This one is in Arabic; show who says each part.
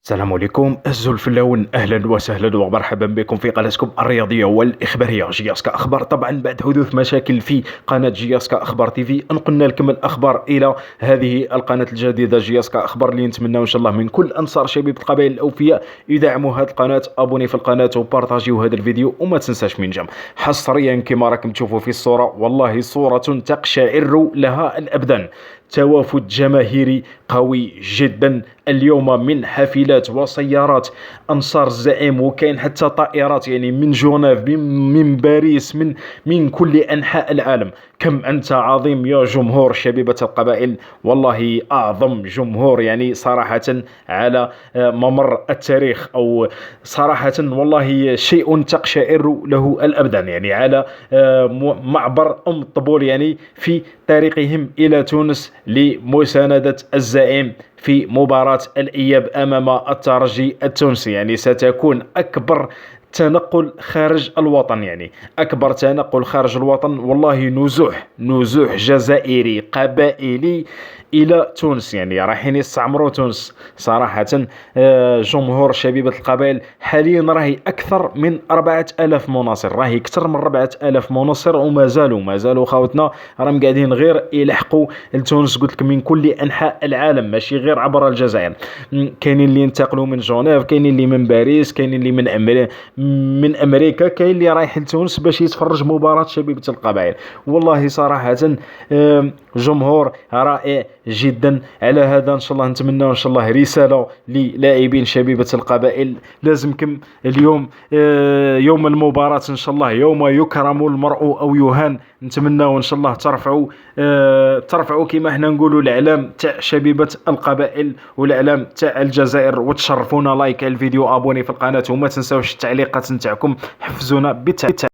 Speaker 1: السلام عليكم الزول في اللون، اهلا وسهلا ومرحبا بكم في قناتكم الرياضيه والإخباريه جياسكا اخبار. طبعا بعد حدوث مشاكل في قناه جياسكا اخبار تيفي نقلنا لكم الاخبار الى هذه القناه الجديده جياسكا اخبار، اللي نتمنى ان شاء الله من كل انصار شبيبه القبائل الاوفياء يدعموا هذه القناه، ابوني في القناه وبارطاجيو هذا الفيديو وما تنساش من جم حصريا كما راكم تشوفوا في الصوره، والله صوره تقشعر لها الابدان. توافد جماهيري قوي جدا اليوم من حافلات وسيارات انصار الزعيم، وكاين حتى طائرات يعني من جنيف من باريس من كل انحاء العالم. كم انت عظيم يا جمهور شبيبة القبائل، والله اعظم جمهور يعني صراحة على ممر التاريخ، او صراحة والله شيء تقشعر له الابدان يعني على معبر الطبول يعني في طريقهم الى تونس لمساندة الزعيم في مباراة الإياب أمام الترجي التونسي. يعني ستكون أكبر تنقل خارج الوطن، يعني أكبر تنقل خارج الوطن، والله نزوح جزائري قبائلي إلى تونس، يعني رايحين يستعمروا تونس صراحة. جمهور شبيبة القبائل حاليا راهي أكثر من 4000 مناصر، راهي أكثر من 4000 مناصر، وما زالوا خاوتنا راهم قاعدين غير يلحقوا لتونس. قلت لكم من كل أنحاء العالم، ماشي غير عبر الجزائر. كاينين اللي ينتقلوا من جنيف، كاينين اللي من باريس، كاينين اللي من أمريكا، كاين اللي رايح لتونس باش يتفرج مباراة شبيبة القبائل. والله صراحة جمهور رائع جدا. على هذا ان شاء الله نتمنى ان شاء الله رسالة للاعبين شبيبة القبائل، لازمكم اليوم يوم المباراة ان شاء الله، يوم يكرم المرء او يهان، نتمنى ان شاء الله ترفعوا كما احنا نقولوا الاعلام تاع شبيبة القبائل والاعلام تاع الجزائر، وتشرفونا لايك الفيديو، ابوني في القناة، وما تنساوش التعليقات نتاعكم، حفزونا بالتعليق.